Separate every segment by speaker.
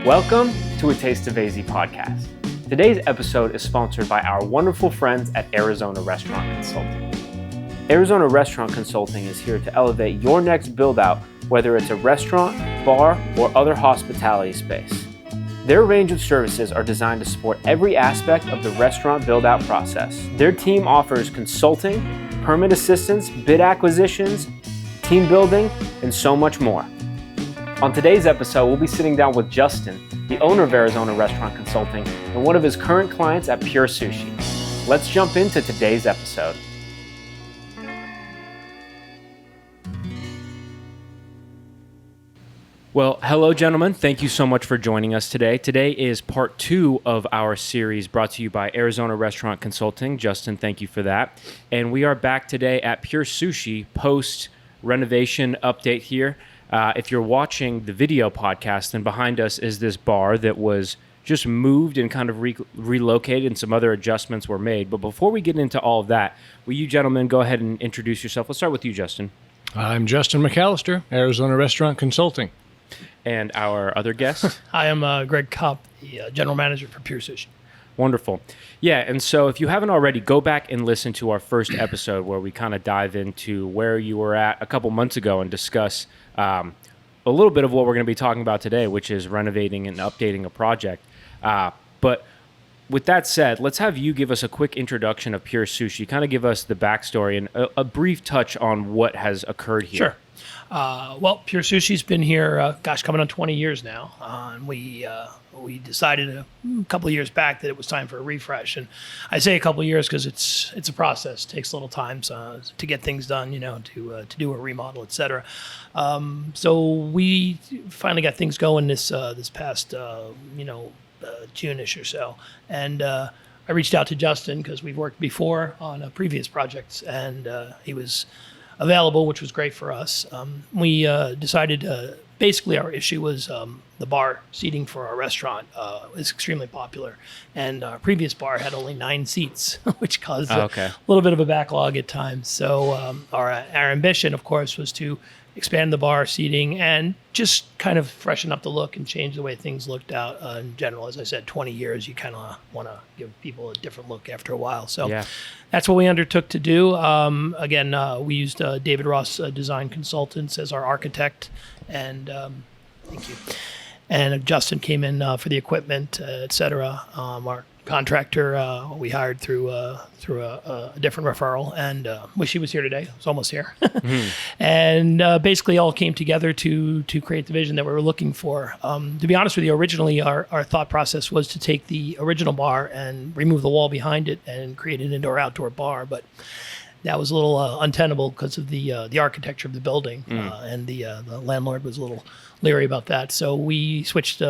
Speaker 1: Welcome to A Taste of AZ podcast. Today's episode is sponsored by our wonderful friends at Arizona Restaurant Consulting. Arizona Restaurant Consulting is here to elevate your next build-out, whether it's a restaurant, bar, or other hospitality space. Their range of services are designed to support every aspect of the restaurant build-out process. Their team offers consulting, permit assistance, bid acquisitions, team building, and so much more. On today's episode, we'll be sitting down with Justin, the owner of Arizona Restaurant Consulting, and one of his current clients at Pure Sushi. Let's jump into today's episode. Well, hello, gentlemen. Thank you so much for joining us today. Today is part 2 of our series brought to you by Arizona Restaurant Consulting. Justin, thank you for that. And we are back today at Pure Sushi post-renovation update here. If you're watching the video podcast, then behind us is this bar that was just moved and kind of relocated, and some other adjustments were made. But before we get into all of that, will you gentlemen go ahead and introduce yourself? Let's start with you, Justin.
Speaker 2: I'm Justin McAllister, Arizona Restaurant Consulting.
Speaker 1: And our other guest?
Speaker 3: Hi, I'm Greg Kopp, the General Manager for Pure Sushi.
Speaker 1: Wonderful. Yeah, and so if you haven't already, go back and listen to our first episode where we kind of dive into where you were at a couple months ago and discuss a little bit of what we're going to be talking about today, which is renovating and updating a project. But with that said, let's have you give us a quick introduction of Pure Sushi, kind of give us the backstory and a brief touch on what has occurred here.
Speaker 3: Sure. Well, Pure Sushi's been here, coming on 20 years now. And we decided a couple of years back that it was time for a refresh. And I say a couple of years because it's a process. It takes a little time to get things done, to do a remodel, et cetera. So we finally got things going this past, June-ish or so. And I reached out to Justin because we've worked before on previous projects, and he was available, which was great for us. We decided basically our issue was the bar seating for our restaurant is extremely popular, and our previous bar had only 9 seats, which caused a little bit of a backlog at times. So our ambition, of course, was to expand the bar seating and just kind of freshen up the look and change the way things looked out in general. As I said, 20 years, you kind of want to give people a different look after a while. So that's what we undertook to do. We used David Ross Design Consultants as our architect, and thank you. And Justin came in for the equipment, et cetera. Our contractor we hired through a different referral, and wish he was here today. It's almost here. And basically all came together to create the vision that we were looking for. To be honest with you, originally our thought process was to take the original bar and remove the wall behind it and create an indoor-outdoor bar, but that was a little untenable because of the architecture of the building, and the landlord was a little leery about that. So we switched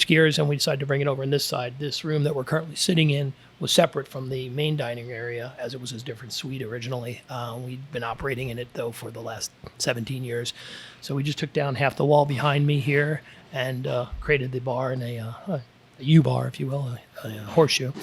Speaker 3: gears, and we decided to bring it over on this side. This room that we're currently sitting in was separate from the main dining area, as it was a different suite originally. We'd been operating in it, though, for the last 17 years. So we just took down half the wall behind me here and created the bar in a U-bar, if you will, a horseshoe,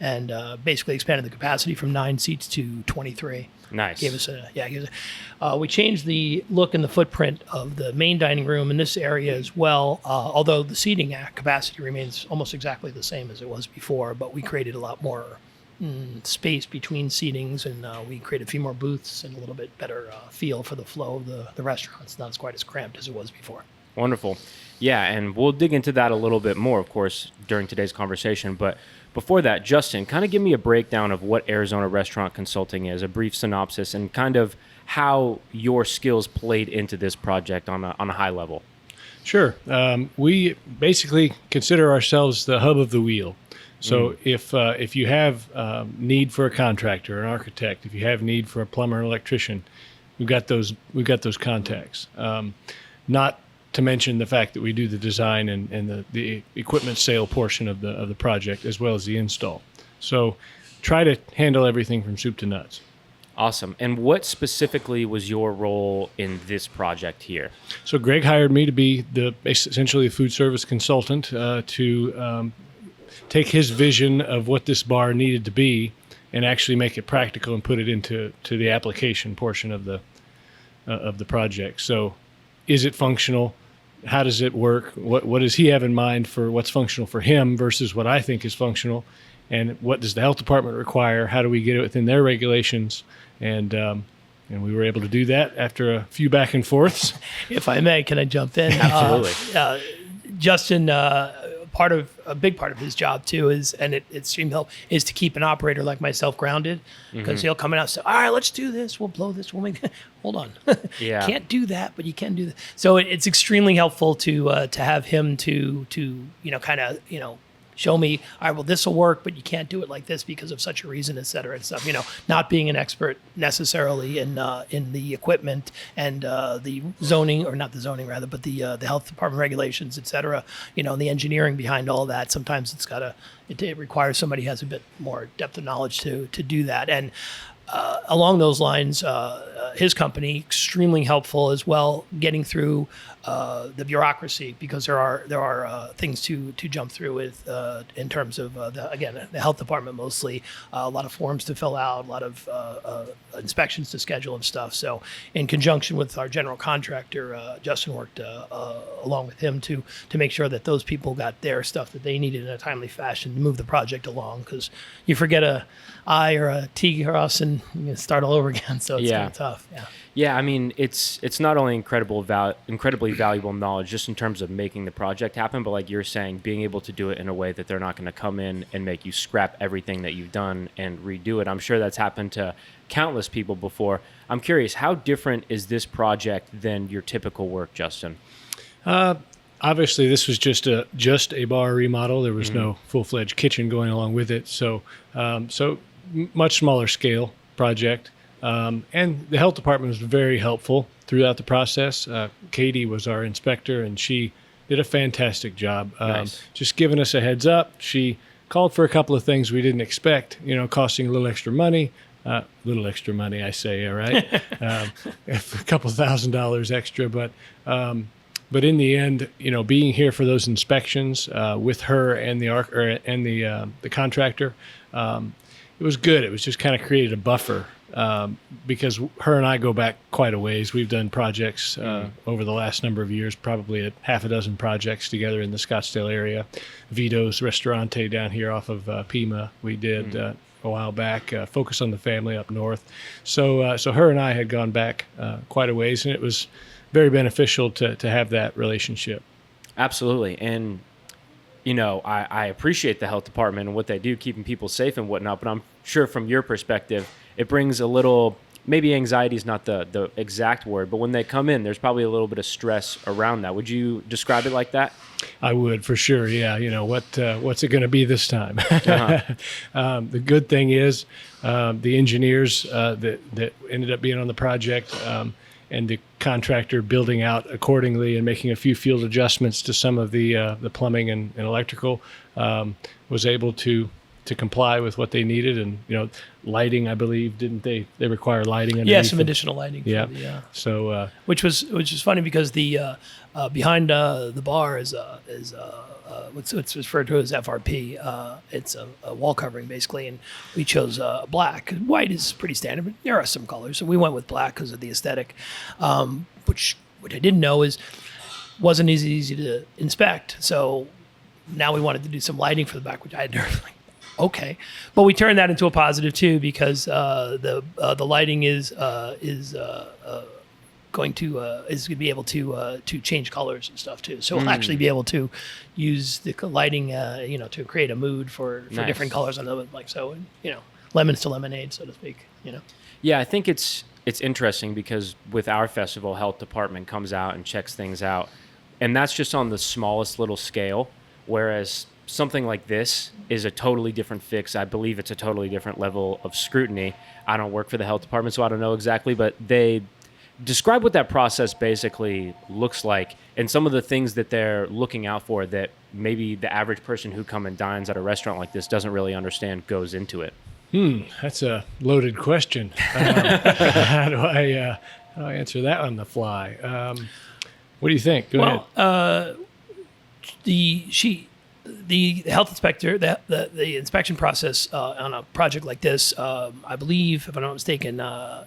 Speaker 3: and basically expanded the capacity from 9 seats to 23.
Speaker 1: Nice.
Speaker 3: We changed the look and the footprint of the main dining room in this area as well, although the seating capacity remains almost exactly the same as it was before, but we created a lot more space between seatings, and we created a few more booths and a little bit better feel for the flow of the restaurant. It's not quite as cramped as it was before.
Speaker 1: Wonderful. Yeah, and we'll dig into that a little bit more, of course, during today's conversation. But before that, Justin, kind of give me a breakdown of what Arizona Restaurant Consulting is, a brief synopsis, and kind of how your skills played into this project on a high level.
Speaker 2: Sure. We basically consider ourselves the hub of the wheel. So if you have need for a contractor, an architect, if you have need for a plumber, electrician, we've got those contacts. Not to mention the fact that we do the design and the equipment sale portion of the project, as well as the install. So try to handle everything from soup to nuts.
Speaker 1: Awesome. And what specifically was your role in this project here?
Speaker 2: So Greg hired me to be essentially a food service consultant to take his vision of what this bar needed to be and actually make it practical and put it into the application portion of the project. So is it functional? how does it work? What does he have in mind for what's functional for him versus what I think is functional? And what does the health department require? How do we get it within their regulations? And we were able to do that after a few back and forths.
Speaker 3: If I may, can I jump in?
Speaker 1: Absolutely.
Speaker 3: Justin, a big part of his job too is, and it's extreme help, is to keep an operator like myself grounded, because he'll come in and say, all right, let's do this. We'll blow this. We'll make, hold on.
Speaker 1: Yeah.
Speaker 3: Can't do that, but you can do that. So it's extremely helpful to have him to kind of, show me, all right, well, this will work, but you can't do it like this because of such a reason, et cetera, and stuff. Not being an expert necessarily in the equipment and the zoning, or not the zoning rather, but the health department regulations, et cetera. And the engineering behind all that. Sometimes it requires somebody who has a bit more depth of knowledge to do that. And along those lines, his company extremely helpful as well, getting through the bureaucracy, because there are things to jump through with in terms of the health department, mostly a lot of forms to fill out, a lot of inspections to schedule and stuff. So in conjunction with our general contractor, Justin worked along with him to make sure that those people got their stuff that they needed in a timely fashion to move the project along, because you forget a I or a T or us and you start all over again. So it's kind of tough. Yeah.
Speaker 1: Yeah, I mean, it's not only incredibly valuable knowledge just in terms of making the project happen, but like you're saying, being able to do it in a way that they're not going to come in and make you scrap everything that you've done and redo it. I'm sure that's happened to countless people before. I'm curious, how different is this project than your typical work, Justin?
Speaker 2: Obviously, this was just a bar remodel. There was no full-fledged kitchen going along with it, so much smaller scale project. And the health department was very helpful throughout the process. Katie was our inspector, and she did a fantastic job.
Speaker 1: Nice.
Speaker 2: Just giving us a heads up. She called for a couple of things we didn't expect, costing a little extra money. Little extra money, I say, all right? A couple $1,000 extra, but in the end, being here for those inspections with her and the contractor, it was good. It was just kind of created a buffer. Because her and I go back quite a ways. We've done projects over the last number of years, probably half a dozen projects together in the Scottsdale area. Vito's Restaurante down here off of Pima, we did a while back. Focus on the Family up north. So her and I had gone back quite a ways, and it was very beneficial to have that relationship.
Speaker 1: Absolutely. And I appreciate the health department and what they do, keeping people safe and whatnot, but I'm sure from your perspective, it brings a little, maybe anxiety is not the exact word, but when they come in, there's probably a little bit of stress around that. Would you describe it like that?
Speaker 2: I would, for sure. Yeah. What's it going to be this time? The good thing is the engineers that ended up being on the project and the contractor building out accordingly and making a few field adjustments to some of the plumbing and electrical was able to comply with what they needed. And lighting, I believe, didn't they require lighting underneath?
Speaker 3: Yeah, some additional lighting.
Speaker 2: Yeah. So
Speaker 3: which was funny, because the behind the bar is what's referred to as FRP. It's a wall covering basically, and we chose black. White is pretty standard, but there are some colors, so we went with black because of the aesthetic. Which I didn't know wasn't easy to inspect. So now we wanted to do some lighting for the back, which I had never okay, but we turned that into a positive too, because the lighting is going to be able to change colors and stuff too. So we'll actually be able to use the lighting, to create a mood for
Speaker 1: Nice.
Speaker 3: different colors on the lemons to lemonade, so to speak.
Speaker 1: Yeah, I think it's interesting because with our festival, health department comes out and checks things out, and that's just on the smallest little scale, whereas something like this is a totally different fix. I believe it's a totally different level of scrutiny. I don't work for the health department, so I don't know exactly, but they describe what that process basically looks like and some of the things that they're looking out for that maybe the average person who comes and dines at a restaurant like this doesn't really understand goes into it.
Speaker 2: That's a loaded question. How do I answer that on the fly? What do you think? Go ahead.
Speaker 3: the health inspector, the inspection process on a project like this, I believe, if I'm not mistaken,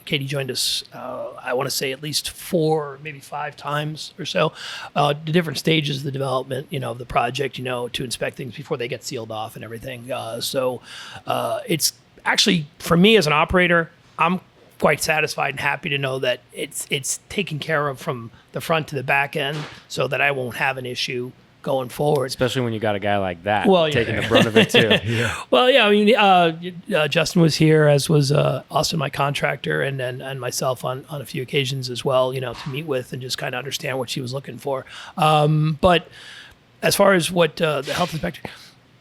Speaker 3: Katie joined us, I want to say at least 4, maybe 5 times or so, the different stages of the development, of the project, to inspect things before they get sealed off and everything. So it's actually, for me as an operator, I'm quite satisfied and happy to know that it's taken care of from the front to the back end so that I won't have an issue going forward.
Speaker 1: Especially when you got a guy like that taking the
Speaker 3: yeah.
Speaker 1: brunt of it too.
Speaker 3: Well, yeah, I mean, Justin was here, as was Austin, my contractor, and myself on a few occasions as well, to meet with and just kind of understand what she was looking for. But as far as what the health inspector,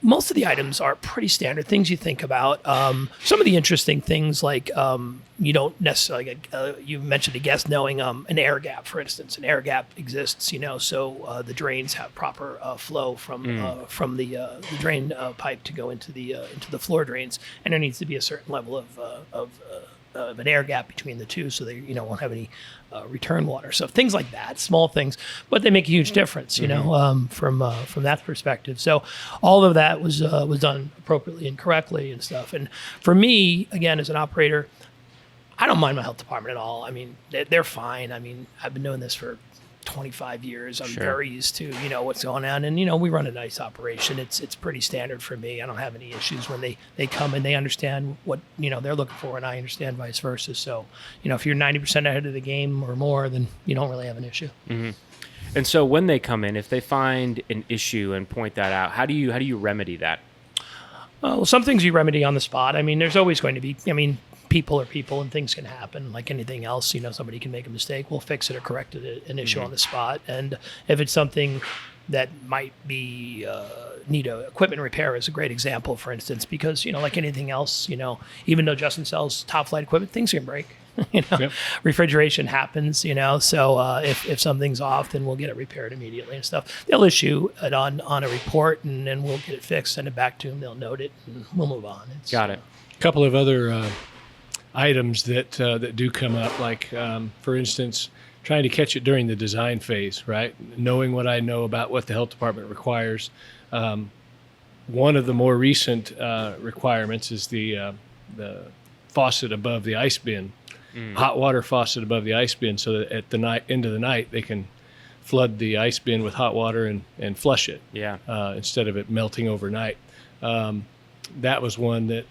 Speaker 3: most of the items are pretty standard things you think about. Some of the interesting things, like you don't necessarily, you mentioned a guest knowing an air gap, for instance. An air gap exists, so the drains have proper flow from the drain pipe to go into the floor drains, and there needs to be a certain level of an air gap between the two, so they won't have any return water. So things like that, small things, but they make a huge difference, from that perspective. So all of that was done appropriately and correctly and stuff. And for me, again, as an operator, I don't mind my health department at all. I mean, they're fine. I mean, I've been doing this for 25 years. I'm very used to, what's going on. And, we run a nice operation. It's pretty standard for me. I don't have any issues when they come and they understand what, they're looking for, and I understand vice versa. So, if you're 90% ahead of the game or more, then you don't really have an issue.
Speaker 1: Mm-hmm. And so when they come in, if they find an issue and point that out, how do you remedy that?
Speaker 3: Well, some things you remedy on the spot. I mean, there's always going to be, people are people and things can happen like anything else. Somebody can make a mistake. We'll fix it or correct an issue on the spot. And if it's something that might be need a equipment repair is a great example, for instance, because, like anything else, even though Justin sells top flight equipment, things can break.
Speaker 2: Yep.
Speaker 3: Refrigeration happens, so if something's off, then we'll get it repaired immediately and stuff. They'll issue it on a report, and then we'll get it fixed, send it back to them. They'll note it, and we'll move on.
Speaker 1: Got it.
Speaker 2: A couple of other items that do come up, like for instance, trying to catch it during the design phase, right? Knowing what I know about what the health department requires. One of the more recent requirements is the faucet above the ice bin, hot water faucet above the ice bin, so that at the end of the night they can flood the ice bin with hot water and flush it. Yeah. Instead of it melting overnight. That was one that,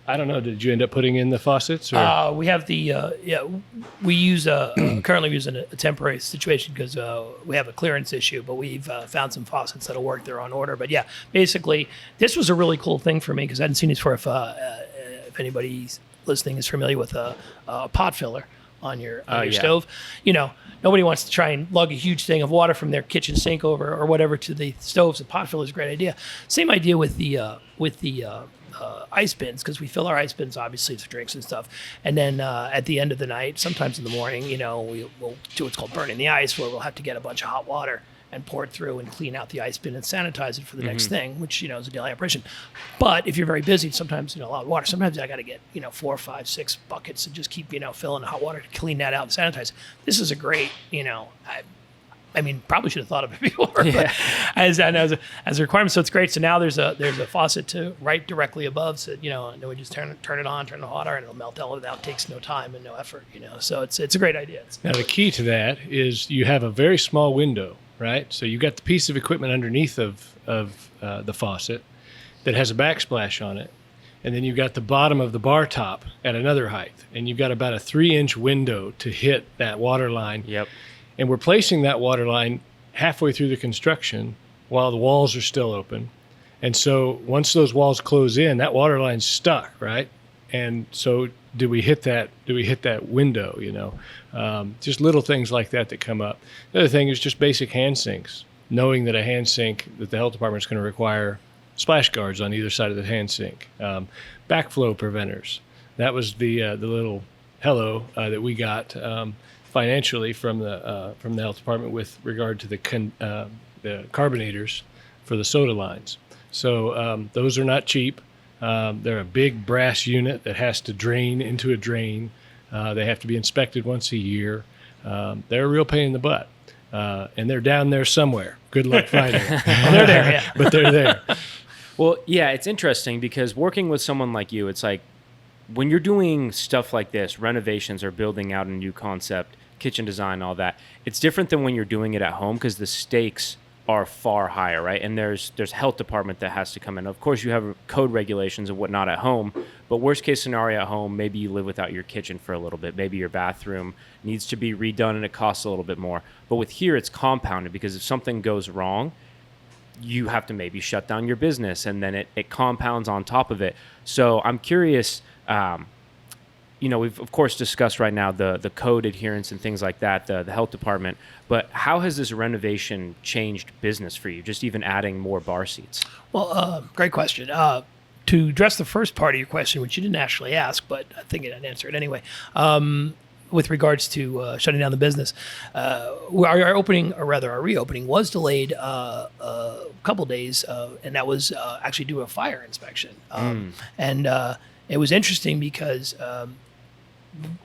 Speaker 2: I don't know. Did you end up putting in the faucets? Or?
Speaker 3: We have the we use currently using a temporary situation because we have a clearance issue, but we've found some faucets that'll work. They're on order. But yeah, basically, this was a really cool thing for me because I hadn't seen it before. If anybody listening is familiar with a pot filler on your stove, nobody wants to try and lug a huge thing of water from their kitchen sink over or whatever to the stoves. A pot filler is a great idea. Same idea with the ice bins, because we fill our ice bins obviously for drinks and stuff, and then at the end of the night, sometimes in the morning, we'll do what's called burning the ice, where we'll have to get a bunch of hot water and pour it through and clean out the ice bin and sanitize it for the next thing, which is a daily operation. But if you're very busy, sometimes a lot of water. Sometimes I got to get 4, 5, 6 buckets and just keep filling the hot water to clean that out and sanitize. This is a great I mean, probably should have thought of it before, but as a requirement. So it's great. So now there's a faucet right directly above. So and then we just turn it on, turn the hot water, and it'll melt all of it out. It takes no time and no effort. So it's a great idea.
Speaker 2: Now the key to that is you have a very small window, right? So you got the piece of equipment underneath of the faucet that has a backsplash on it, and then you've got the bottom of the bar top at another height, and you've got about a 3-inch window to hit that water line.
Speaker 1: Yep.
Speaker 2: And we're placing that water line halfway through the construction while the walls are still open. And so once those walls close in, that water line's stuck, right? And so do we hit that window, just little things like that come up. The other thing is just basic hand sinks, knowing that a hand sink that the health department is going to require splash guards on either side of the hand sink. Backflow preventers. That was the little hello that we got financially from the health department with regard to the carbonators for the soda lines. So those are not cheap. They're a big brass unit that has to drain into a drain. They have to be inspected once a year. They're a real pain in the butt. and they're down there somewhere. Good luck finding them.
Speaker 3: Well, they're there, yeah.
Speaker 2: But they're there.
Speaker 1: Well, yeah, it's interesting because working with someone like you, it's like when you're doing stuff like this, renovations or building out a new concept, kitchen design, all that, it's different than when you're doing it at home because the stakes are far higher, right? And there's health department that has to come in. Of course, you have code regulations and whatnot at home, but worst case scenario at home, maybe you live without your kitchen for a little bit. Maybe your bathroom needs to be redone and it costs a little bit more. But with here, it's compounded because if something goes wrong, you have to maybe shut down your business and then it compounds on top of it. So I'm curious, we've of course discussed right now the code adherence and things like that, the health department, but how has this renovation changed business for you, just even adding more bar seats?
Speaker 3: Well, great question. To address the first part of your question, which you didn't actually ask, but I think I'd answer it anyway, with regards to shutting down the business, our opening, or rather our reopening, was delayed a couple days, and that was actually due to a fire inspection. And it was interesting because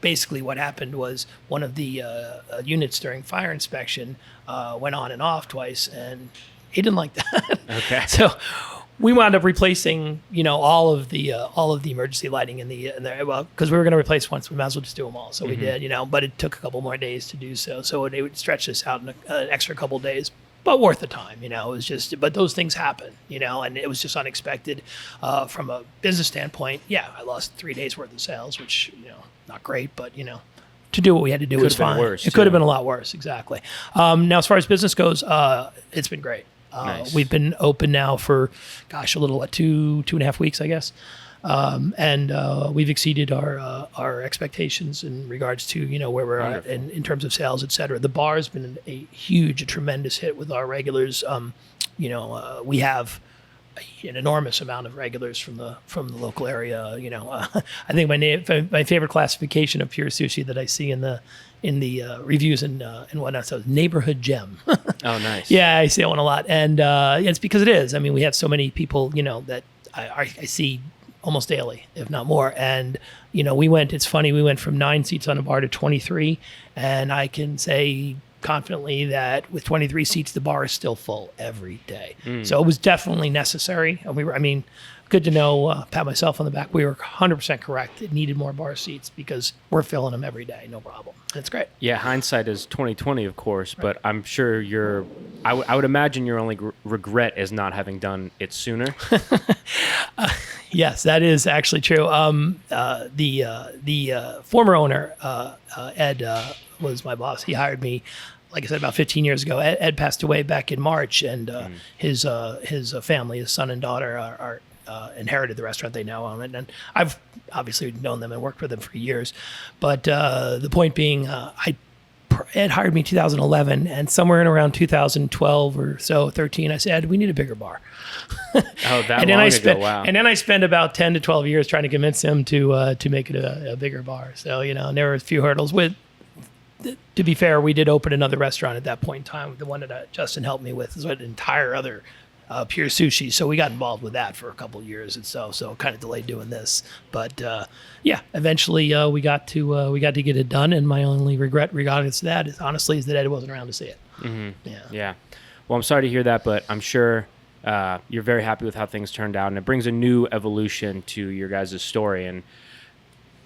Speaker 3: basically what happened was one of the units during fire inspection went on and off twice, and he didn't like that. Okay. So we wound up replacing, all of the emergency lighting in the because we were going to replace once, we might as well just do them all. So we did, but it took a couple more days to do so. So it would stretch this out in an extra couple of days, but worth the time. It was just, but those things happen, and it was just unexpected. From a business standpoint, yeah, I lost 3 days worth of sales, which not great, but to do what we had to do was fine. It could have been a lot worse, exactly. Now, as far as business goes, it's been great.
Speaker 1: Nice.
Speaker 3: We've been open now for, a little, 2.5 weeks, I guess. And we've exceeded our expectations in regards to, where we're at in terms of sales, et cetera. The bar has been a tremendous hit with our regulars. We have an enormous amount of regulars from the local area. I think my favorite classification of Pure Sushi that I see in the reviews and whatnot, so neighborhood gem.
Speaker 1: Oh, nice.
Speaker 3: Yeah, I see that one a lot, and it's because it is. I mean, we have so many people, that I see almost daily, if not more. And it's funny, we went from 9 seats on the bar to 23, and I can say confidently that with 23 seats, the bar is still full every day. So it was definitely necessary. And good to know, pat myself on the back, we were 100% correct. It needed more bar seats because we're filling them every day, no problem. It's great.
Speaker 1: Yeah, hindsight is 20/20, of course, right. But I'm sure I would imagine your only regret is not having done it sooner.
Speaker 3: Yes, that is actually true. The former owner, Ed, was my boss. He hired me, like I said, about 15 years ago. Ed passed away back in March, and his family, his son and daughter, are inherited the restaurant. They now own it, and I've obviously known them and worked with them for years. But the point being, Ed hired me in 2011, and somewhere in around 2012 or so, 13, I said, Ed, we need a bigger bar.
Speaker 1: Oh, that long ago, wow.
Speaker 3: And then I spent about 10 to 12 years trying to convince him to make it a bigger bar. So, and there were a few hurdles. To be fair, we did open another restaurant at that point in time. The one that Justin helped me with is an entire other Pure Sushi. So we got involved with that for a couple of years and so kind of delayed doing this. But eventually we got to get it done. And my only regret regarding to that is that Ed wasn't around to see it.
Speaker 1: Mm-hmm. Yeah. Well, I'm sorry to hear that, but I'm sure you're very happy with how things turned out, and it brings a new evolution to your guys' story. And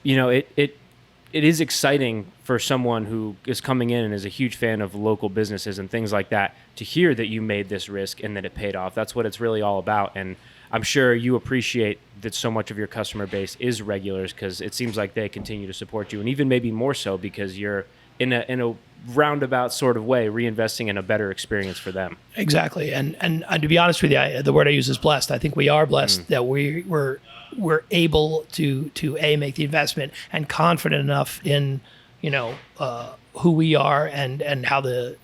Speaker 1: it is exciting for someone who is coming in and is a huge fan of local businesses and things like that to hear that you made this risk and that it paid off. That's what it's really all about. And I'm sure you appreciate that so much of your customer base is regulars, because it seems like they continue to support you, and even maybe more so because you're in a roundabout sort of way reinvesting in a better experience for them.
Speaker 3: Exactly. And to be honest with you, the word I use is blessed. I think we are blessed that we're able to make the investment and confident enough in who we are and how the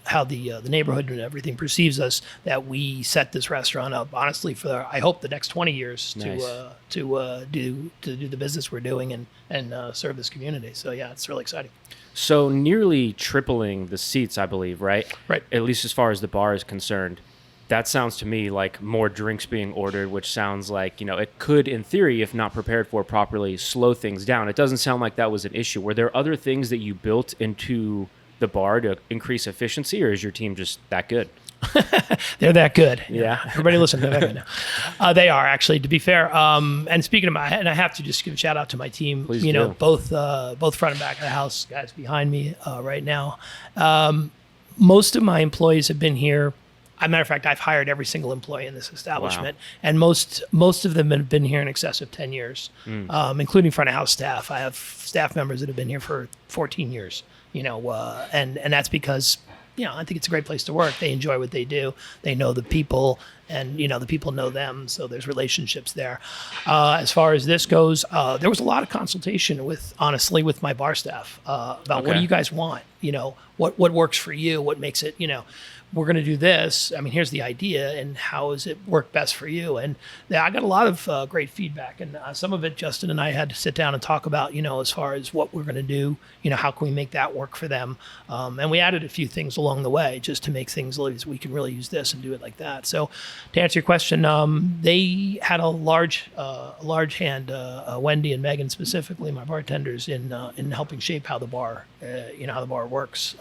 Speaker 3: neighborhood and everything perceives us, that we set this restaurant up honestly for I hope the next 20 years. Nice. to do the business we're doing and serve this community. So yeah, it's really exciting.
Speaker 1: So nearly tripling the seats, I believe, right?
Speaker 3: Right.
Speaker 1: At least as far as the bar is concerned. That sounds to me like more drinks being ordered, which sounds like, it could, in theory, if not prepared for properly, slow things down. It doesn't sound like that was an issue. Were there other things that you built into the bar to increase efficiency, or is your team just that good?
Speaker 3: They're that good.
Speaker 1: Yeah.
Speaker 3: Everybody listen. They're that good now. They are, actually, to be fair. And speaking of and I have to just give a shout out to my team.
Speaker 1: Please
Speaker 3: you know,
Speaker 1: do.
Speaker 3: both front and back of the house, guys behind me right now. Most of my employees have been here. As a matter of fact, I've hired every single employee in this establishment, and most of them have been here in excess of 10 years, including front of house staff. I have staff members that have been here for 14 years. You know, and that's because, you know, I think it's a great place to work. They enjoy what they do. They know the people, and, you know, the people know them. So there's relationships there. As far as this goes, there was a lot of consultation with my bar staff about what do you guys want? You know, what works for you? What makes it, you know, we're going to do this. I mean, here's the idea, and how does it work best for you? And I got a lot of great feedback, and some of it Justin and I had to sit down and talk about, you know, as far as what we're going to do, you know, how can we make that work for them? And we added a few things along the way just to make things like we can really use this and do it like that. So to answer your question, they had a large hand, Wendy and Megan specifically, my bartenders, in helping shape how the bar, how the bar works.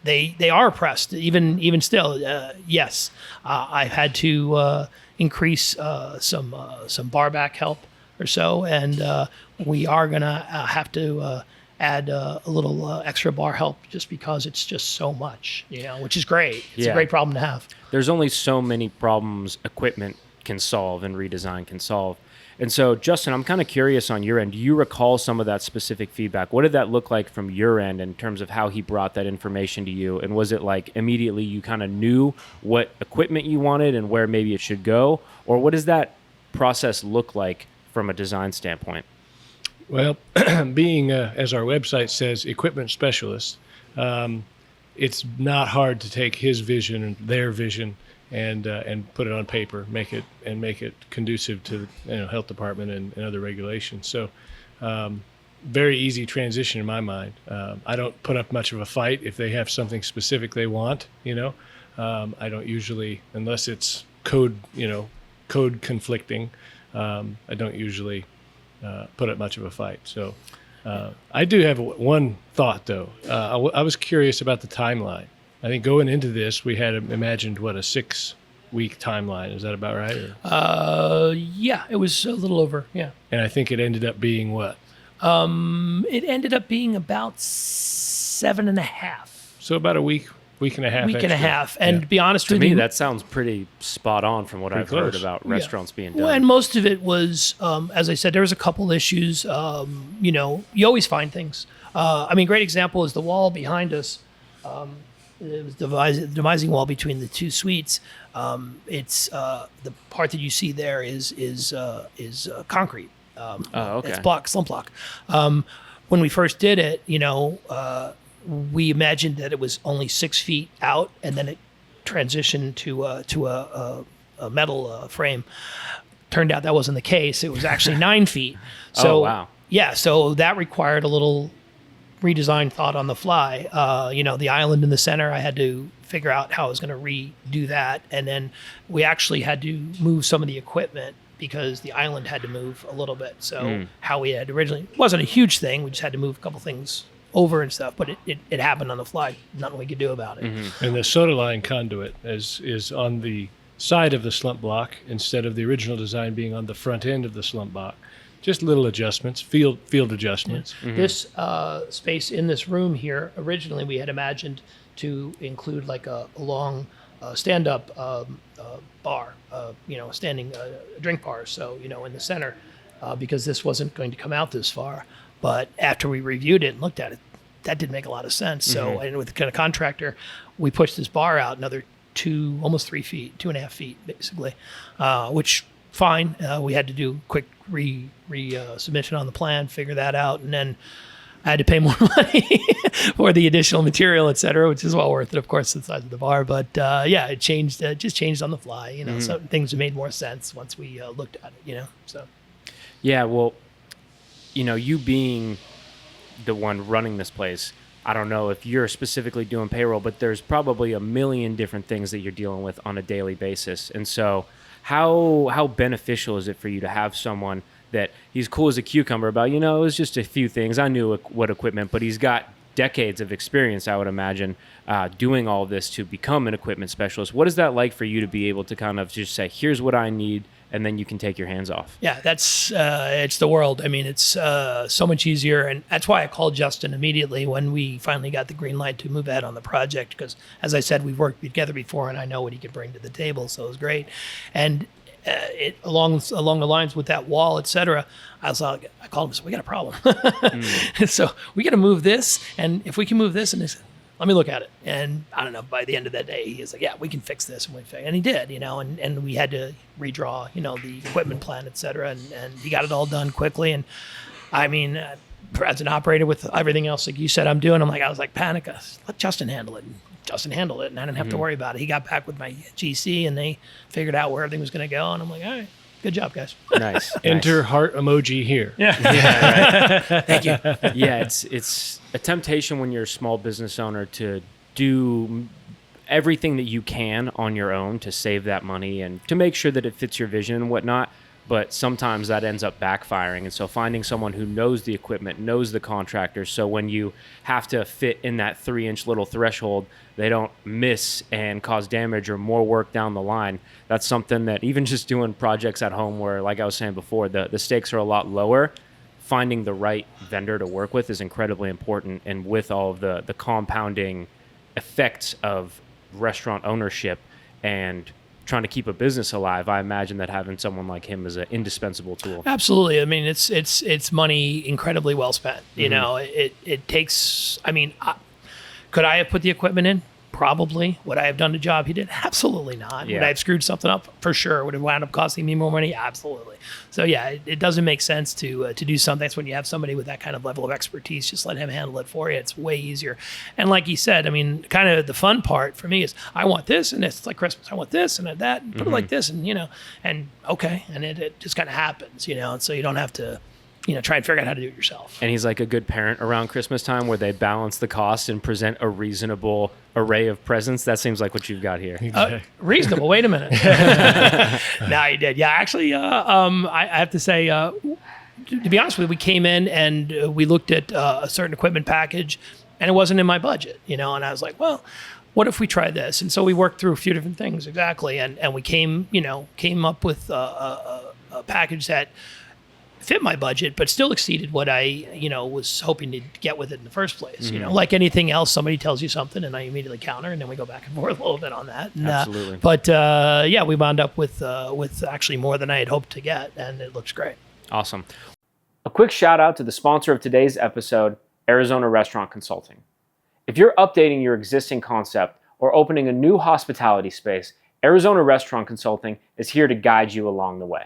Speaker 3: They are pressed, even still. Yes, I've had to increase some bar back help or so, and we are gonna have to add a little extra bar help just because it's just so much, you know, which is great. It's a great problem to have.
Speaker 1: There's only so many problems equipment can solve and redesign can solve. And so, Justin, I'm kind of curious on your end. Do you recall some of that specific feedback? What did that look like from your end in terms of how he brought that information to you? And was it like immediately you kind of knew what equipment you wanted and where maybe it should go? Or what does that process look like from a design standpoint?
Speaker 2: Well, being, as our website says, equipment specialist, it's not hard to take his vision and their vision and put it on paper, make it conducive to the health department and other regulations. So very easy transition in my mind. I don't put up much of a fight if they have something specific they want. I don't usually, unless it's code conflicting. I don't usually put up much of a fight. So I do have one thought though. I was curious about the timeline. I think going into this, we had imagined, a 6-week timeline. Is that about right? Or?
Speaker 3: Yeah, it was a little over, yeah.
Speaker 2: And I think it ended up being what?
Speaker 3: It ended up being about 7.5.
Speaker 2: So about a week and a half.
Speaker 3: And a half. And to be honest with you,
Speaker 1: to me, that sounds pretty spot on from what I've heard about restaurants being done.
Speaker 3: Well, and most of it was, as I said, there was a couple issues. You always find things. Great example is the wall behind us. It was demising wall between the two suites. It's the part that you see there is concrete.
Speaker 1: Okay.
Speaker 3: It's slump block. When we first did it, we imagined that it was only 6 feet out, and then it transitioned to a metal frame. Turned out that wasn't the case. It was actually 9 feet. So,
Speaker 1: oh, wow.
Speaker 3: Yeah, so that required a little redesign thought on the fly. The island in the center, I had to figure out how I was going to redo that. And then we actually had to move some of the equipment because the island had to move a little bit. So how we had originally, it wasn't a huge thing. We just had to move a couple things over and stuff, but it happened on the fly. Nothing we could do about it.
Speaker 1: Mm-hmm.
Speaker 2: And the soda line conduit is on the side of the slump block instead of the original design being on the front end of the slump block. Just little adjustments, field adjustments.
Speaker 3: Yeah. Mm-hmm. This space in this room here, originally we had imagined to include like a long stand-up bar, standing drink bar. So, in the center, because this wasn't going to come out this far. But after we reviewed it and looked at it, that didn't make a lot of sense. So, and with the kind of contractor, we pushed this bar out another almost 3 feet, 2.5 feet, basically, which fine. We had to do quick submission on the plan, figure that out, and then I had to pay more money for the additional material, et cetera, which is well worth it, of course, the size of the bar. But it changed. Just changed on the fly. Certain things made more sense once we looked at it. So.
Speaker 1: Yeah, well, you being the one running this place, I don't know if you're specifically doing payroll, but there's probably a million different things that you're dealing with on a daily basis. And so how beneficial is it for you to have someone that he's cool as a cucumber about, it was just a few things. I knew what equipment, but he's got decades of experience, I would imagine, doing all this to become an equipment specialist. What is that like for you to be able to kind of just say, here's what I need, and then you can take your hands off?
Speaker 3: Yeah, that's it's the world. I mean, it's so much easier, and that's why I called Justin immediately when we finally got the green light to move ahead on the project. Because, as I said, we've worked together before, and I know what he can bring to the table, so it was great. And along the lines with that wall, etc. I called him and said, we got a problem. So we got to move this, and if we can move this, and he said, let me look at it. And I don't know, by the end of that day, he was like, yeah, we can fix this. And he did, and we had to redraw, the equipment plan, et cetera. And he got it all done quickly. And I mean, as an operator with everything else, like you said, I was like, panic us. Let Justin handle it. And Justin handled it, and I didn't have to worry about it. He got back with my GC, and they figured out where everything was going to go. And I'm like, all right, good job, guys.
Speaker 1: Nice.
Speaker 2: Enter heart emoji here.
Speaker 3: Yeah. Right. Thank you.
Speaker 1: Yeah, it's a temptation when you're a small business owner to do everything that you can on your own to save that money and to make sure that it fits your vision and whatnot. But sometimes that ends up backfiring. And so finding someone who knows the equipment, knows the contractor, so when you have to fit in that 3-inch little threshold, they don't miss and cause damage or more work down the line. That's something that even just doing projects at home where, like I was saying before, the stakes are a lot lower, finding the right vendor to work with is incredibly important. And with all of the compounding effects of restaurant ownership and trying to keep a business alive, I imagine that having someone like him is an indispensable tool.
Speaker 3: Absolutely. I mean, it's money incredibly well spent. It takes. I mean, could I have put the equipment in? Probably. Would I have done the job he did? Absolutely not.
Speaker 1: Yeah.
Speaker 3: Would I have screwed something up? For sure. Would it wound up costing me more money? Absolutely. So yeah, it doesn't make sense to do something. That's when you have somebody with that kind of level of expertise. Just let him handle it for you. It's way easier. And like he said, I mean, kind of the fun part for me is I want this and this. It's like Christmas. I want this and that. And put it like this, and okay, and it just kind of happens, and so you don't have to try and figure out how to do it yourself.
Speaker 1: And he's like a good parent around Christmas time where they balance the cost and present a reasonable array of presents. That seems like what you've got here.
Speaker 3: Reasonable. Wait a minute. No, he did. Yeah, actually, I have to say, to be honest with you, we came in and we looked at a certain equipment package and it wasn't in my budget, and I was like, well, what if we try this? And so we worked through a few different things, exactly. And we came up with a package that fit my budget, but still exceeded what I, was hoping to get with it in the first place. Like anything else, somebody tells you something and I immediately counter, and then we go back and forth a little bit on that. And,
Speaker 1: Absolutely.
Speaker 3: But we wound up with actually more than I had hoped to get, and it looks great.
Speaker 1: Awesome. A quick shout out to the sponsor of today's episode, Arizona Restaurant Consulting. If you're updating your existing concept or opening a new hospitality space, Arizona Restaurant Consulting is here to guide you along the way.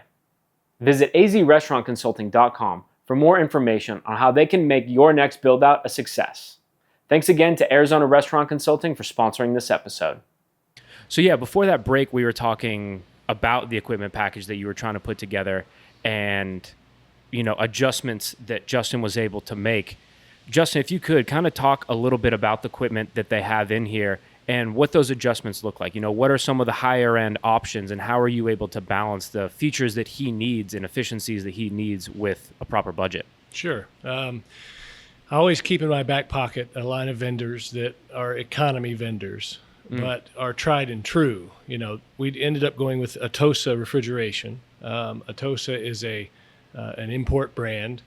Speaker 1: Visit azrestaurantconsulting.com for more information on how they can make your next build-out a success. Thanks again to Arizona Restaurant Consulting for sponsoring this episode. So yeah, before that break, we were talking about the equipment package that you were trying to put together and, adjustments that Justin was able to make. Justin, if you could kind of talk a little bit about the equipment that they have in here and what those adjustments look like. What are some of the higher end options and how are you able to balance the features that he needs and efficiencies that he needs with a proper budget?
Speaker 2: Sure. I always keep in my back pocket a line of vendors that are economy vendors, but are tried and true. We ended up going with Atosa Refrigeration. Atosa is an import brand.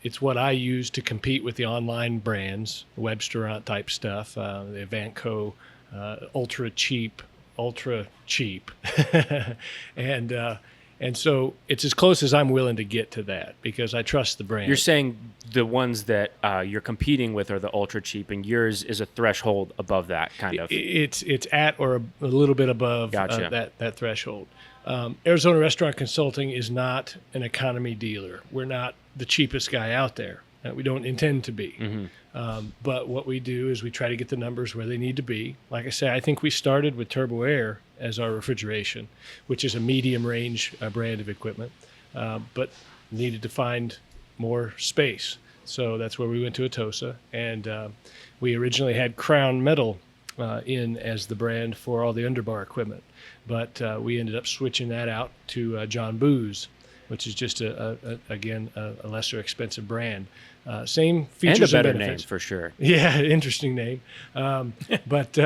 Speaker 2: It's what I use to compete with the online brands, Webstaurant type stuff, the Vanco, ultra cheap, and so it's as close as I'm willing to get to that because I trust the brand.
Speaker 1: You're saying the ones that you're competing with are the ultra cheap, and yours is a threshold above that kind of.
Speaker 2: It's at or a little bit above
Speaker 1: Gotcha.
Speaker 2: That threshold. Arizona Restaurant Consulting is not an economy dealer. We're not the cheapest guy out there. We don't intend to be. But what we do is we try to get the numbers where they need to be. Like I say, I think we started with Turbo Air as our refrigeration, which is a medium range brand of equipment, but needed to find more space. So that's where we went to Atosa. And we originally had Crown Metal in as the brand for all the underbar equipment. But we ended up switching that out to John Booz which is just again a lesser expensive brand. Same features
Speaker 1: and a better
Speaker 2: and
Speaker 1: name
Speaker 2: benefits.
Speaker 1: for sure.
Speaker 2: Yeah, interesting name. But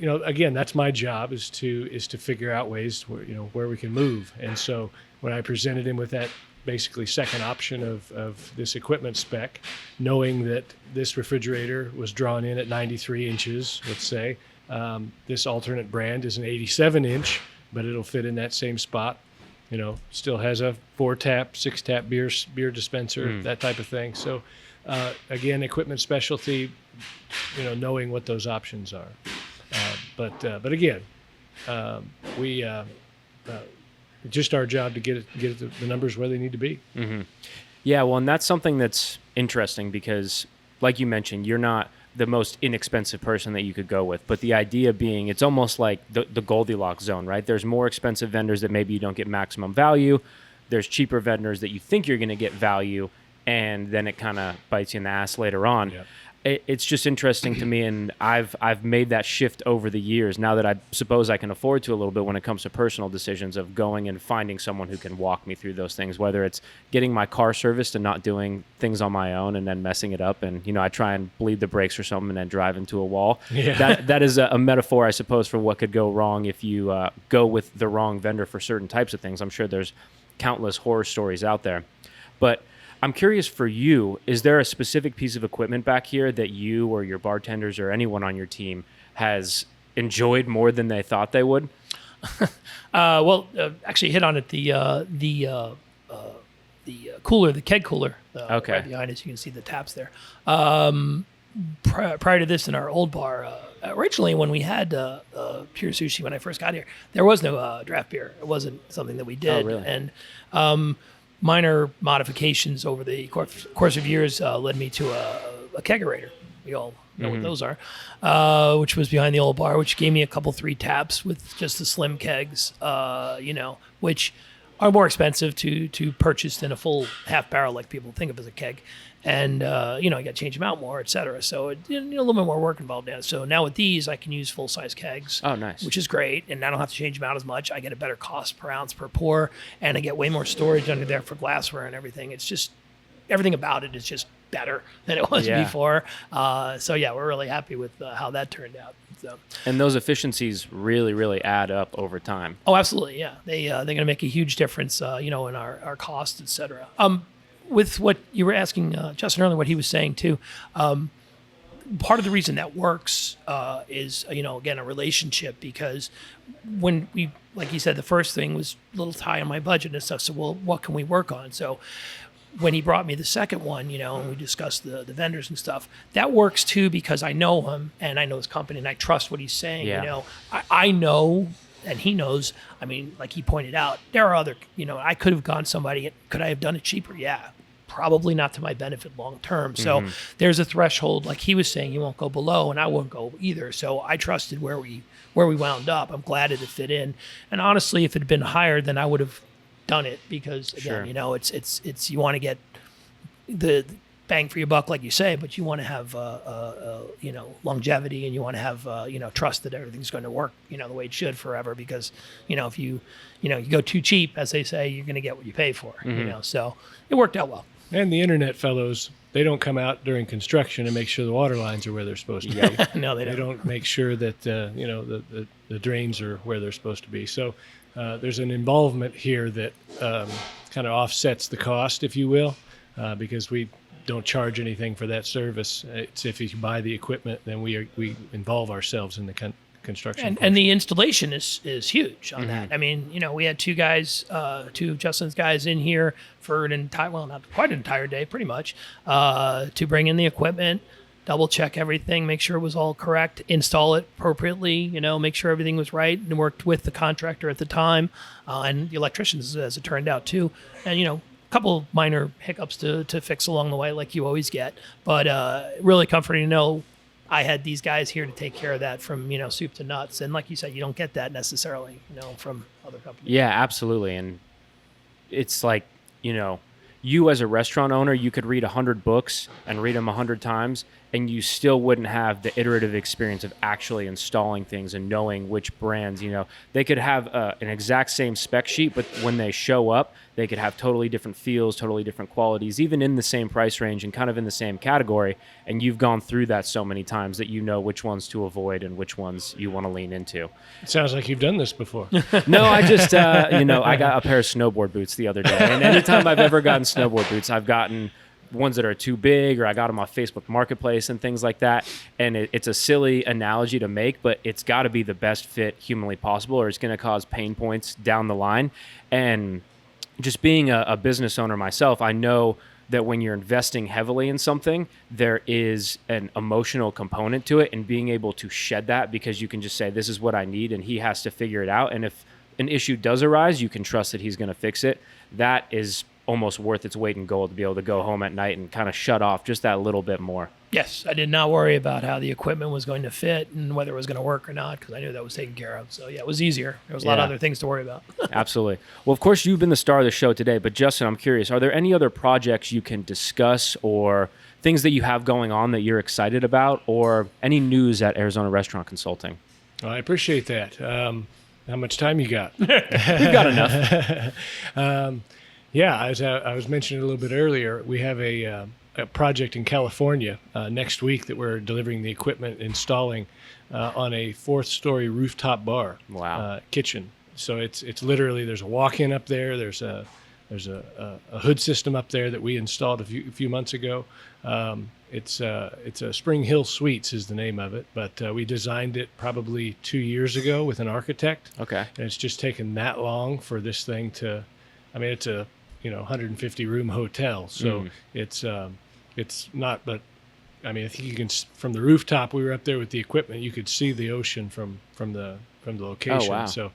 Speaker 2: again, that's my job is to figure out ways where we can move. And so when I presented him with that basically second option of this equipment spec, knowing that this refrigerator was drawn in at 93 inches, let's say, this alternate brand is an 87 inch, but it'll fit in that same spot. Still has a 4-tap, 6-tap beer dispenser, that type of thing. So, again, equipment specialty, knowing what those options are. But again, we just our job to get the numbers where they need to be.
Speaker 1: Mm-hmm. Yeah, well, and that's something that's interesting because, like you mentioned, you're not the most inexpensive person that you could go with. But the idea being, it's almost like the Goldilocks zone, right? There's more expensive vendors that maybe you don't get maximum value. There's cheaper vendors that you think you're going to get value, and then it kind of bites you in the ass later on.
Speaker 2: Yep.
Speaker 1: It's just interesting to me, and I've made that shift over the years. Now that I suppose I can afford to a little bit when it comes to personal decisions of going and finding someone who can walk me through those things, whether it's getting my car serviced and not doing things on my own and then messing it up. And, I try and bleed the brakes or something and then drive into a wall.
Speaker 2: Yeah.
Speaker 1: That is a metaphor, I suppose, for what could go wrong if you go with the wrong vendor for certain types of things. I'm sure there's countless horror stories out there. But I'm curious for you, is there a specific piece of equipment back here that you or your bartenders or anyone on your team has enjoyed more than they thought they would?
Speaker 3: Actually hit on it, the cooler, the keg cooler.
Speaker 1: Okay.
Speaker 3: Right behind us, you can see the taps there. Prior to this in our old bar, originally when we had Pure Sushi, when I first got here, there was no draft beer. It wasn't something that we did.
Speaker 1: Oh, really?
Speaker 3: And minor modifications over the course of years led me to a kegerator. We all know what those are, which was behind the old bar, which gave me a couple 3 taps with just the slim kegs, which are more expensive to purchase than a full half barrel like people think of as a keg. And, you got to change them out more, et cetera. So a little bit more work involved now. So now with these, I can use full-size kegs.
Speaker 1: Oh, nice.
Speaker 3: Which is great. And I don't have to change them out as much. I get a better cost per ounce per pour. And I get way more storage under there for glassware and everything. It's just, everything about it is just better than it was before. So, yeah, we're really happy with how that turned out. So.
Speaker 1: And those efficiencies really, really add up over time.
Speaker 3: Oh, absolutely, yeah. They're going to make a huge difference, in our costs, et cetera. With what you were asking Justin earlier, what he was saying too, part of the reason that works is, again, a relationship, because when we, like you said, the first thing was a little high on my budget and stuff. So, well, what can we work on? So when he brought me the second one, and we discussed the vendors and stuff, that works too, because I know him and I know his company and I trust what he's saying.
Speaker 1: Yeah.
Speaker 3: I know, and he knows, I mean, like he pointed out, there are other, I could have gone somebody, could I have done it cheaper? Yeah. Probably not to my benefit long term. So there's a threshold, like he was saying, you won't go below, and I won't go either. So I trusted where we wound up. I'm glad it fit in. And honestly, if it had been higher, then I would have done it, because again, it's you want to get the bang for your buck, like you say, but you want to have longevity, and you want to have trust that everything's going to work the way it should forever, because if you go too cheap, as they say, you're going to get what you pay for. So it worked out well.
Speaker 2: And the internet fellows, they don't come out during construction and make sure the water lines are where they're supposed to be.
Speaker 3: No, they
Speaker 2: They
Speaker 3: don't.
Speaker 2: don't make sure that the drains are where they're supposed to be. So there's an involvement here that kind of offsets the cost, if you will, because we don't charge anything for that service. It's if you buy the equipment, then we involve ourselves in the construction.
Speaker 3: And the installation is huge on that. I mean, we had two of Justin's guys in here for an entire, well, not quite an entire day, pretty much, to bring in the equipment, double check everything, make sure it was all correct, install it appropriately, make sure everything was right, and worked with the contractor at the time, and the electricians, as it turned out, too. And, a couple minor hiccups to fix along the way, like you always get. But really comforting to know I had these guys here to take care of that from, soup to nuts. And like you said, you don't get that necessarily, from other companies.
Speaker 1: Yeah, absolutely. And it's like, you as a restaurant owner, you could read 100 books and read them 100 times, and you still wouldn't have the iterative experience of actually installing things and knowing which brands, they could have an exact same spec sheet, but when they show up, they could have totally different feels, totally different qualities, even in the same price range and kind of in the same category. And you've gone through that so many times that you know which ones to avoid and which ones you want to lean into.
Speaker 2: It sounds like you've done this before.
Speaker 1: No, I just, I got a pair of snowboard boots the other day. And anytime I've ever gotten snowboard boots, I've gotten ones that are too big, or I got them off Facebook Marketplace and things like that. And it's a silly analogy to make, but it's got to be the best fit humanly possible, or it's going to cause pain points down the line. And just being a business owner myself, I know that when you're investing heavily in something, there is an emotional component to it, and being able to shed that, because you can just say, this is what I need, and he has to figure it out. And if an issue does arise, you can trust that he's going to fix it. That is almost worth its weight in gold, to be able to go home at night and kind of shut off just that little bit more.
Speaker 3: Yes, I did not worry about how the equipment was going to fit and whether it was going to work or not, because I knew that was taken care of. So yeah, it was easier. There was a lot of other things to worry about.
Speaker 1: Absolutely. Well, of course, you've been the star of the show today, but Justin, I'm curious, are there any other projects you can discuss, or things that you have going on that you're excited about, or any news at Arizona Restaurant Consulting?
Speaker 2: Well, I appreciate that. How much time you got?
Speaker 1: We've got enough.
Speaker 2: Yeah, as I was mentioning a little bit earlier, we have a project in California next week that we're delivering the equipment, installing on a 4th-story rooftop bar.
Speaker 1: Wow.
Speaker 2: Kitchen. So it's literally, there's a walk-in up there. There's a hood system up there that we installed a few months ago. It's a Spring Hill Suites is the name of it, but we designed it probably 2 years ago with an architect.
Speaker 1: Okay.
Speaker 2: And it's just taken that long for this thing to, I mean, it's a 150 room hotel, so it's not, but I mean, I think you can, from the rooftop, we were up there with the equipment, you could see the ocean from the location.
Speaker 1: Oh, wow.
Speaker 2: So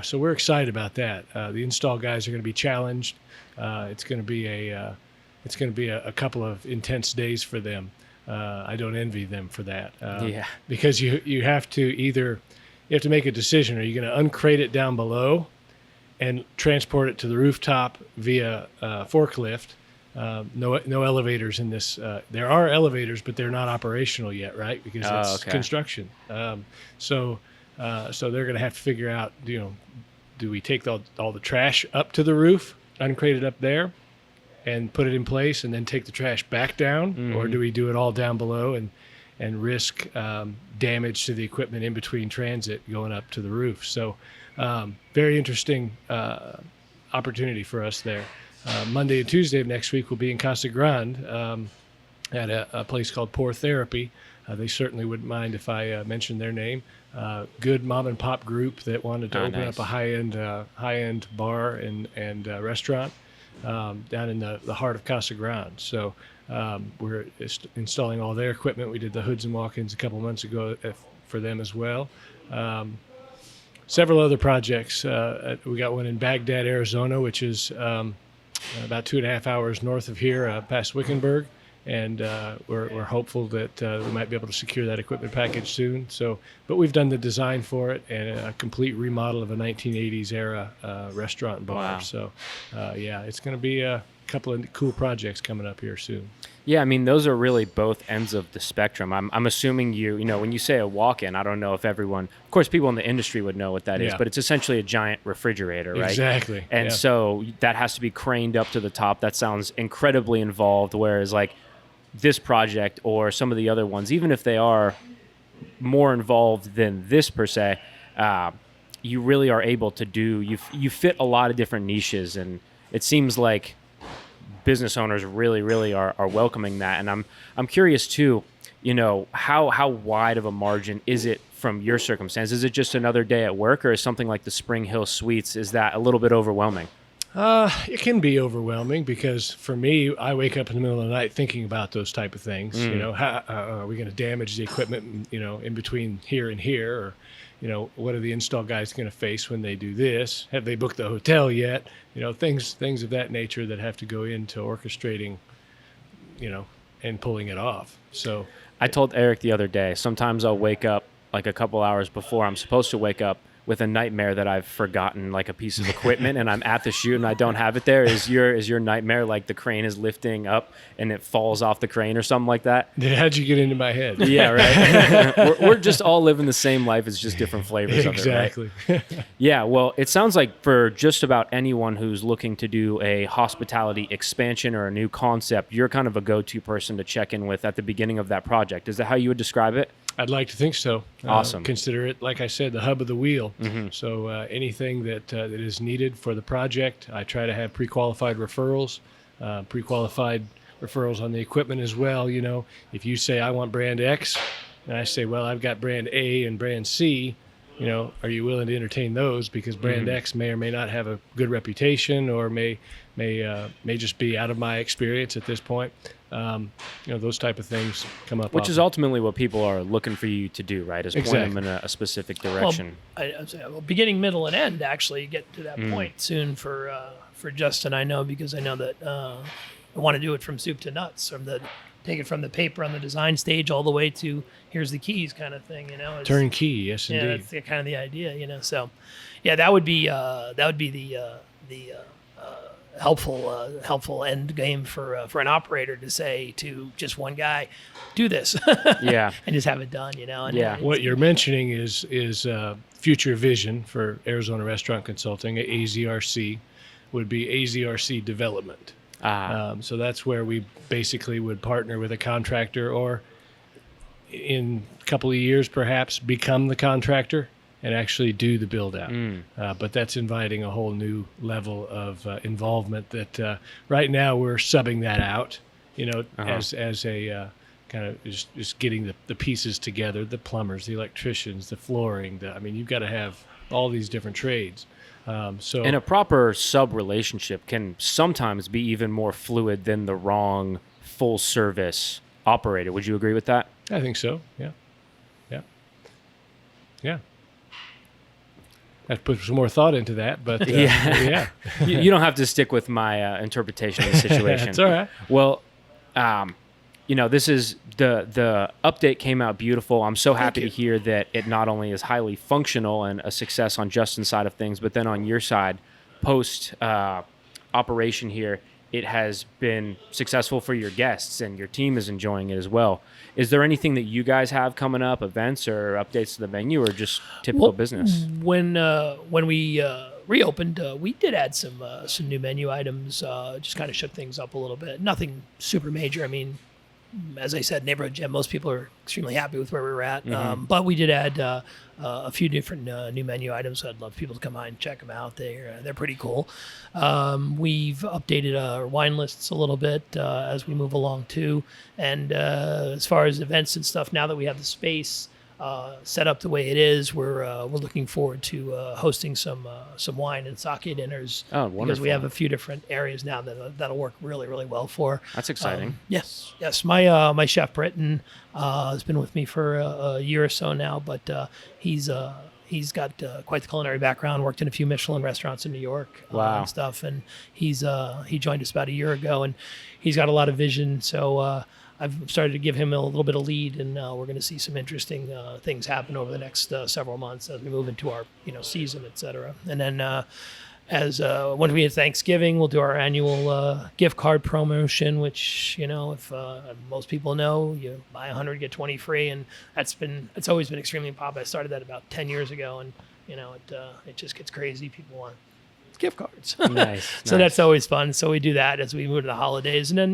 Speaker 2: so we're excited about that. The install guys are going to be challenged. It's going to be a couple of intense days for them. I don't envy them for that. Because you have to make a decision. Are you going to uncrate it down below and transport it to the rooftop via forklift? No elevators in this. There are elevators, but they're not operational yet, right? Because it's construction. So they're going to have to figure out, do we take all the trash up to the roof, uncrate it up there, and put it in place, and then take the trash back down, or do we do it all down below and risk damage to the equipment in between transit going up to the roof? So very interesting opportunity for us there. Monday and Tuesday of next week we'll be in Casa Grande at a place called Pure Therapy. They certainly wouldn't mind if I mentioned their name. Good mom and pop group that wanted to open up a high-end bar and restaurant down in the heart of Casa Grande. So we're installing all their equipment. We did the hoods and walk-ins a couple months ago for them as well. Several other projects. We got one in Baghdad, Arizona, which is about 2.5 hours north of here, past Wickenburg, and we're hopeful that we might be able to secure that equipment package soon. But we've done the design for it and a complete remodel of a 1980s era restaurant and bar.
Speaker 1: Wow.
Speaker 2: So, it's going to be a couple of cool projects coming up here soon.
Speaker 1: Yeah, I mean, those are really both ends of the spectrum. I'm assuming when you say a walk-in, I don't know if everyone, of course, people in the industry would know what that is, but it's essentially a giant refrigerator, right?
Speaker 2: Exactly.
Speaker 1: And so that has to be craned up to the top. That sounds incredibly involved, whereas like this project or some of the other ones, even if they are more involved than this per se, you really are able to you fit a lot of different niches, and it seems like business owners really are welcoming that. And I'm curious too, how wide of a margin is it from your circumstance? Is it just another day at work, or is something like the Spring Hill Suites, is that a little bit overwhelming?
Speaker 2: It can be overwhelming because for me, I wake up in the middle of the night thinking about those type of things. How are we going to damage the equipment, in between here and here, or what are the install guys going to face when they do this? Have they booked the hotel yet? Things of that nature that have to go into orchestrating, and pulling it off. So
Speaker 1: I told Eric the other day, sometimes I'll wake up like a couple hours before I'm supposed to wake up with a nightmare that I've forgotten like a piece of equipment and I'm at the shoot and I don't have it there. Is your nightmare like the crane is lifting up and it falls off the crane or something like that?
Speaker 2: How'd you get into my head?
Speaker 1: Yeah, right. we're just all living the same life. It's just different flavors
Speaker 2: Exactly.
Speaker 1: of it, right? Yeah, well, it sounds like for just about anyone who's looking to do a hospitality expansion or a new concept, you're kind of a go-to person to check in with at the beginning of that project. Is that how you would describe it?
Speaker 2: I'd like to think so.
Speaker 1: Awesome.
Speaker 2: Consider it, like I said, the hub of the wheel.
Speaker 1: Mm-hmm.
Speaker 2: So anything that is needed for the project, I try to have pre-qualified referrals on the equipment as well. You know, if you say I want brand X, and I say, well, I've got brand A and brand C, you know, are you willing to entertain those? Because brand X may or may not have a good reputation, or may just be out of my experience at this point. You know, those type of things come up.
Speaker 1: Which is ultimately what people are looking for you to do, right? Is point them in a specific direction.
Speaker 3: Well, beginning, middle, and end actually get to that point soon for Justin. I know, because I know that I want to do it from soup to nuts, take it from the paper on the design stage all the way to here's the keys kind of thing. You know,
Speaker 2: turnkey. Yes,
Speaker 3: yeah,
Speaker 2: indeed.
Speaker 3: that's kind of the idea. You know, so yeah, that would be the helpful end game for an operator to say to just one guy, do this,
Speaker 1: Yeah,
Speaker 3: and just have it done. You know, and
Speaker 1: Yeah.
Speaker 2: What you're mentioning is future vision for Arizona Restaurant Consulting. AZRC would be AZRC development. So that's where we basically would partner with a contractor, or in a couple of years perhaps become the contractor and actually do the build out. But that's inviting a whole new level of involvement that right now we're subbing that out, you know, as a kind of just getting the pieces together, the plumbers, the electricians, the flooring. I mean, you've got to have all these different trades. So
Speaker 1: and a proper sub relationship can sometimes be even more fluid than the wrong full service operator. Would you agree with that?
Speaker 2: I think so. Yeah. I have to put some more thought into that, but yeah.
Speaker 1: You don't have to stick with my interpretation of the situation.
Speaker 2: That's all right.
Speaker 1: Well, you know, this is the update came out beautiful. I'm so happy to hear that it not only is highly functional and a success on Justin's side of things, but then on your side, post operation here, it has been successful for your guests and your team is enjoying it as well. Is there anything that you guys have coming up, events or updates to the menu, or just typical business?
Speaker 3: When we reopened, we did add some new menu items. Just kind of shook things up a little bit. Nothing super major. I mean, as I said, neighborhood gym, most people are extremely happy with where we were at. But we did add a few different new menu items. So I'd love people to come by and check them out. They're pretty cool. We've updated our wine lists a little bit as we move along too. And as far as events and stuff, now that we have the space set up the way it is, we're looking forward to hosting some wine and sake dinners.
Speaker 1: Oh, wonderful!
Speaker 3: Because we have a few different areas now that'll work really, really well for.
Speaker 1: That's exciting.
Speaker 3: Yes. My chef Britton has been with me for a year or so now, but he's got quite the culinary background. Worked in a few Michelin restaurants in New York and stuff, and he joined us about a year ago, and he's got a lot of vision. So. I've started to give him a little bit of lead, and we're going to see some interesting things happen over the next several months as we move into our season, et cetera. And then when we hit Thanksgiving, we'll do our annual gift card promotion, which if most people know, you buy 100 get 20 free, and it's always been extremely popular. I started that about 10 years ago, and it just gets crazy. People want gift cards.
Speaker 1: Nice.
Speaker 3: So that's always fun. So we do that as we move to the holidays, and then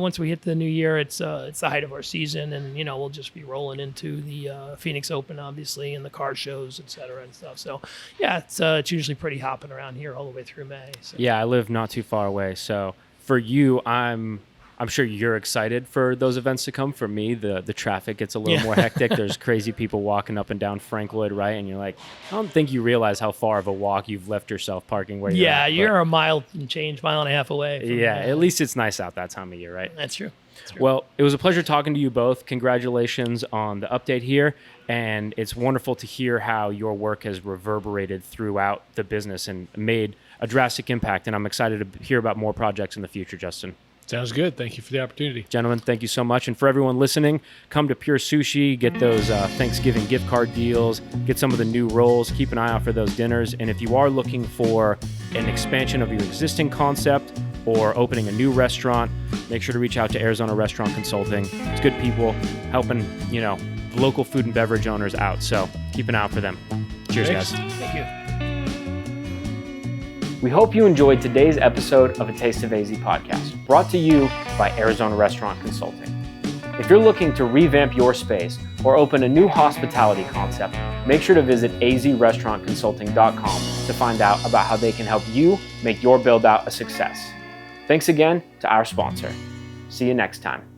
Speaker 3: once we hit the new year, it's the height of our season, and we'll just be rolling into the Phoenix Open, obviously, and the car shows, et cetera, and stuff. So yeah, it's usually pretty hopping around here all the way through May. So.
Speaker 1: Yeah, I live not too far away, so for you, I'm sure you're excited for those events to come. For me, the traffic gets a little more hectic. There's crazy people walking up and down Frank Lloyd, right? And you're like, I don't think you realize how far of a walk you've left yourself parking where you're at.
Speaker 3: You're a mile and a half away.
Speaker 1: At least it's nice out that time of year, right?
Speaker 3: That's true.
Speaker 1: Well, it was a pleasure talking to you both. Congratulations on the update here. And it's wonderful to hear how your work has reverberated throughout the business and made a drastic impact. And I'm excited to hear about more projects in the future, Justin.
Speaker 2: Sounds good. Thank you for the opportunity.
Speaker 1: Gentlemen, thank you so much. And for everyone listening, come to Pure Sushi, get those Thanksgiving gift card deals, get some of the new rolls, keep an eye out for those dinners. And if you are looking for an expansion of your existing concept or opening a new restaurant, make sure to reach out to Arizona Restaurant Consulting. It's good people helping, local food and beverage owners out. So keep an eye out for them. Cheers,
Speaker 2: Thanks.
Speaker 1: guys.
Speaker 3: Thank you.
Speaker 1: We hope you enjoyed today's episode of A Taste of AZ podcast, brought to you by Arizona Restaurant Consulting. If you're looking to revamp your space or open a new hospitality concept, make sure to visit azrestaurantconsulting.com to find out about how they can help you make your build-out a success. Thanks again to our sponsor. See you next time.